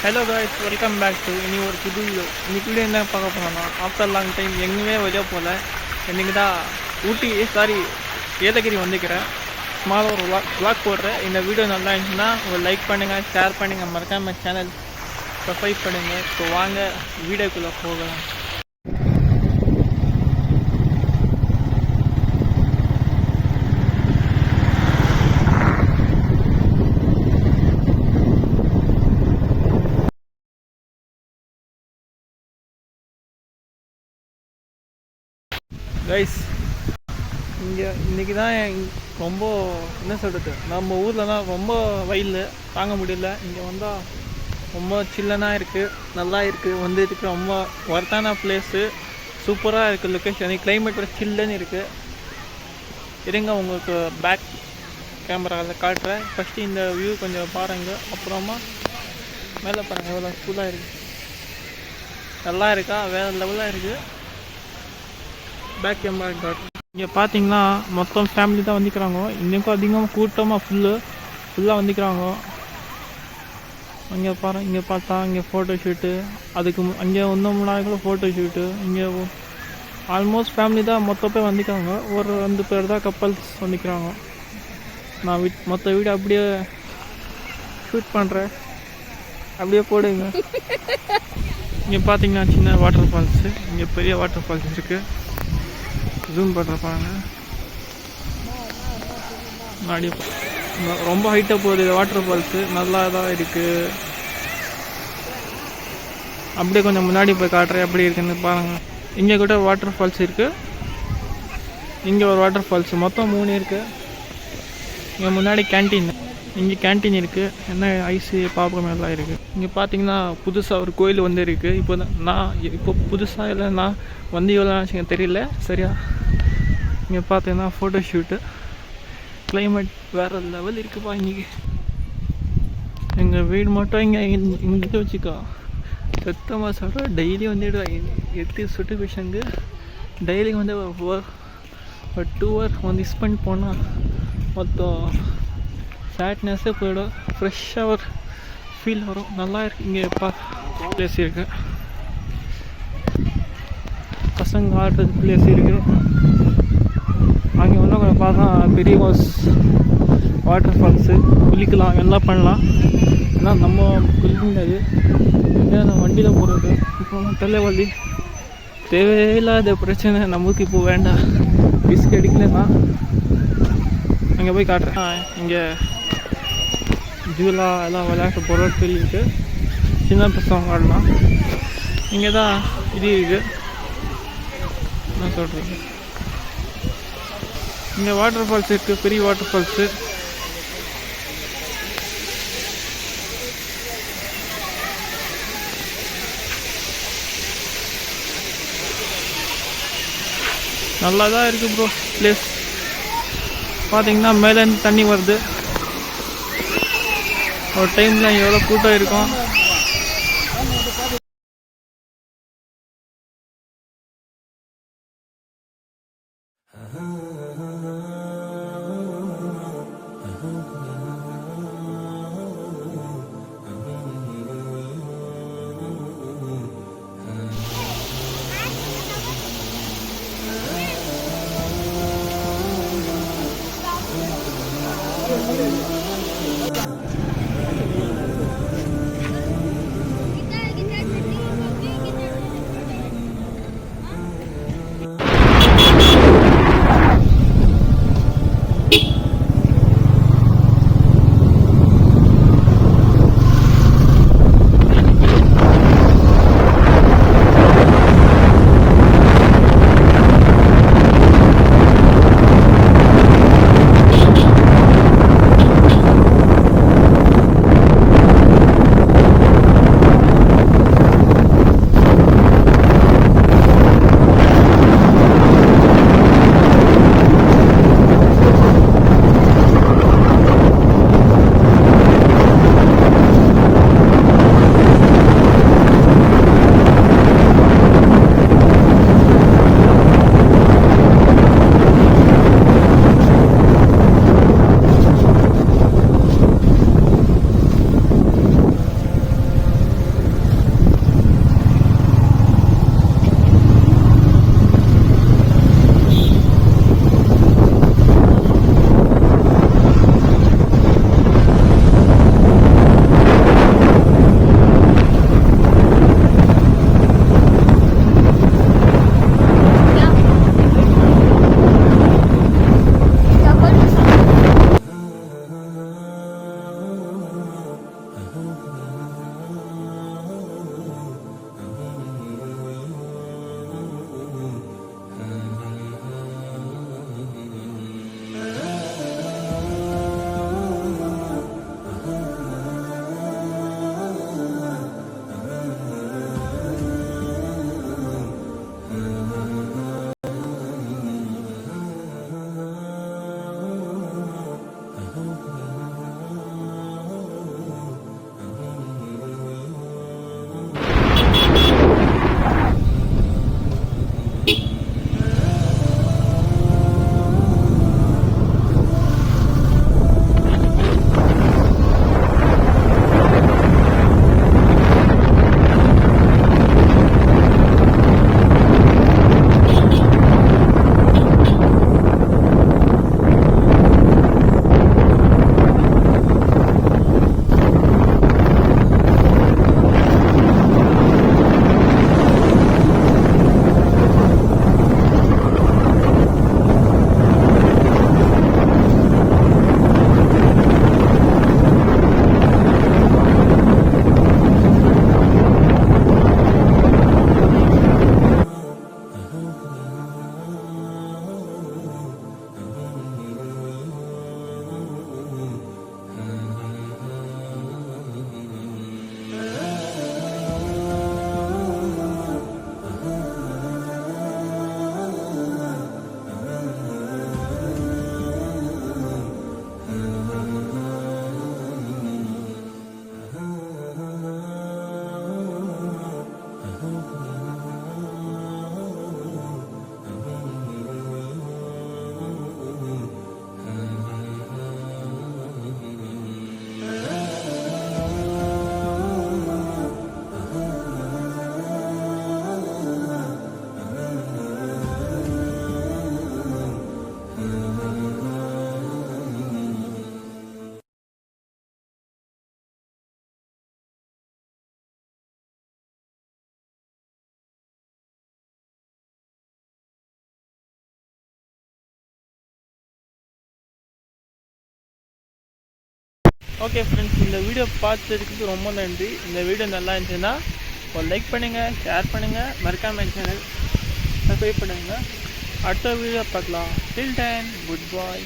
Hello guys, welcome back to இனி ஒரு புது வீடியோ. இன்னைக்கு வீடியோ என்ன பார்க்க போனோம்னா, ஆஃப்டர் லாங் டைம் எங்கேயுமே வெளியே போகல. இன்றைக்கி தான் ஏலகிரி வந்துக்கிறேன். ஸ்மால் ஒரு விளாக் போடுறேன். இந்த வீடியோ நல்லா இருந்துச்சுன்னா ஒரு லைக் பண்ணுங்கள், ஷேர் பண்ணுங்கள், மறக்காமல் சேனல் சப்ஸ்கிரைப் பண்ணுங்கள். ஸோ வாங்க வீடியோக்குள்ளே போகலாம். கைஸ், இன்றைக்கி தான் ரொம்ப என்ன சொல்கிறது, நம்ம ஊரில் தான் ரொம்ப வெயில் தாங்க முடியல. இங்கே வந்தால் ரொம்ப சில்லனாக இருக்குது, நல்லா இருக்குது. இதுக்கு ரொம்ப ஒர்த்தான பிளேஸு, சூப்பராக இருக்குது லொக்கேஷன். கிளைமேட் சில்லுன்னு இருக்குது. இருங்க உங்களுக்கு பேக் கேமராவில் காட்டுறேன். ஃபஸ்ட்டு இந்த வியூ கொஞ்சம் பாருங்கள், அப்புறமா மேலே பாருங்கள் எவ்வளோ ஃபுல்லாக இருக்குது. நல்லா இருக்கா? வேறு லெவலாக இருக்குது. பேக் கேமரா காட்டு. இங்கே பார்த்தீங்கன்னா மொத்தம் ஃபேமிலி தான் வந்துக்கிறாங்க. இன்றைக்கும் அதிகமாக கூட்டமாக ஃபுல்லாக வந்துக்கிறாங்க. அங்கே பாரு, இங்கே பார்த்தா இங்கே ஃபோட்டோ ஷூட்டு, அதுக்கு அங்கே ஒன்றும் முன்னாடி கூட ஃபோட்டோ ஷூட்டு. இங்கே ஆல்மோஸ்ட் ஃபேமிலி தான் மொத்த பேர் வந்துக்கிறாங்க. ஒரு 2 பேர் தான் கப்பல்ஸ் வந்துக்கிறாங்க. நான் மொத்த வீடு அப்படியே ஷூட் பண்ணுறேன், அப்படியே போடுங்க. இங்கே பார்த்தீங்கன்னா சின்ன வாட்டர் ஃபால்ஸு, இங்கே பெரிய வாட்டர் ஃபால்ஸ் இருக்குது. ஜூம் பண்ணுறப்பாங்க, முன்னாடி ரொம்ப ஹைட்டாக போகுது வாட்டர் ஃபால்ஸு. நல்லா தான் இருக்குது. அப்படியே கொஞ்சம் முன்னாடி போய் காட்டுறேன் எப்படி இருக்குன்னு பாருங்கள். இங்கே கூட வாட்டர் ஃபால்ஸ் இருக்குது, இங்கே ஒரு வாட்டர் ஃபால்ஸு, மொத்தம் 3 இருக்குது. இங்கே முன்னாடி கேன்டீன், இங்கே கேன்டீன் இருக்குது. என்ன ஐஸு பாப்கார்ன் எல்லாம் இருக்குது. இங்கே பார்த்தீங்கன்னா புதுசாக ஒரு கோயில் இருக்குது. இப்போ புதுசாக இல்லை, நான் எவ்வளோ தெரியல சரியா. இங்கே பார்த்தீங்கன்னா ஃபோட்டோ ஷூட்டு, கிளைமேட் வேறு லெவல் இருக்குப்பா. இன்றைக்கி எங்கள் வீடு மட்டும் இங்கே வச்சுக்கோ. சுத்தமாக சொல்கிறேன், டெய்லி எட்டு சுட்டு விஷயங்கு டெய்லி ஒரு 2 hours ஸ்பெண்ட் போனால் மொத்தம் சேட்னஸ்ஸே போயிடும். ஃப்ரெஷ்ஷாக ஒரு ஃபீல் வரும். நல்லா இருக்குது. இங்கே பிளேஸ் இருக்குது, பசங்க ஆடுறது பிளேஸ் இருக்குது. அங்கே ஒன்றும் கொஞ்சம் பார்த்தா பெரிய வாட்டர் ஃபால்ஸு, குளிக்கலாம், எல்லாம் பண்ணலாம். ஏன்னா நம்ம குளிக்க முடியாது, ஏன்னா வண்டியில் போகிறது. இப்போ தலைவலி, தேவையில்லாத பிரச்சனை நமக்கு இப்போ வேண்டாம். ரிஸ்க் எடுக்கலன்னா அங்கே போய் காட்டுறேன். இங்கே ஜூலா எல்லாம் விளையாட்டு பொருட்கள் இருக்குது, சின்ன பசங்க ஆடலாம். இங்கே தான் இது இருக்குது, என்ன சொல்கிறது, இங்கே வாட்டர் ஃபால்ஸ் இருக்குது, பெரிய வாட்டர் ஃபால்ஸு. நல்லா தான் இருக்குது ப்ரோ பிளேஸ். பார்த்தீங்கன்னா மேலேருந்து தண்ணி வருது. ஒரு டைமில் எவ்வளோ கூட்டம் இருக்கும். ஓகே ஃப்ரெண்ட்ஸ், இந்த வீடியோ பார்த்ததுக்கு ரொம்ப நன்றி. இந்த வீடியோ நல்லா இருந்துச்சுன்னா ஒரு லைக் பண்ணுங்கள், ஷேர் பண்ணுங்கள், மறக்காமல் சேனல் சப்ஸ்கிரைப் பண்ணுங்கள். அடுத்த வீடியோ பார்க்கலாம். டில் தென் குட் பாய்.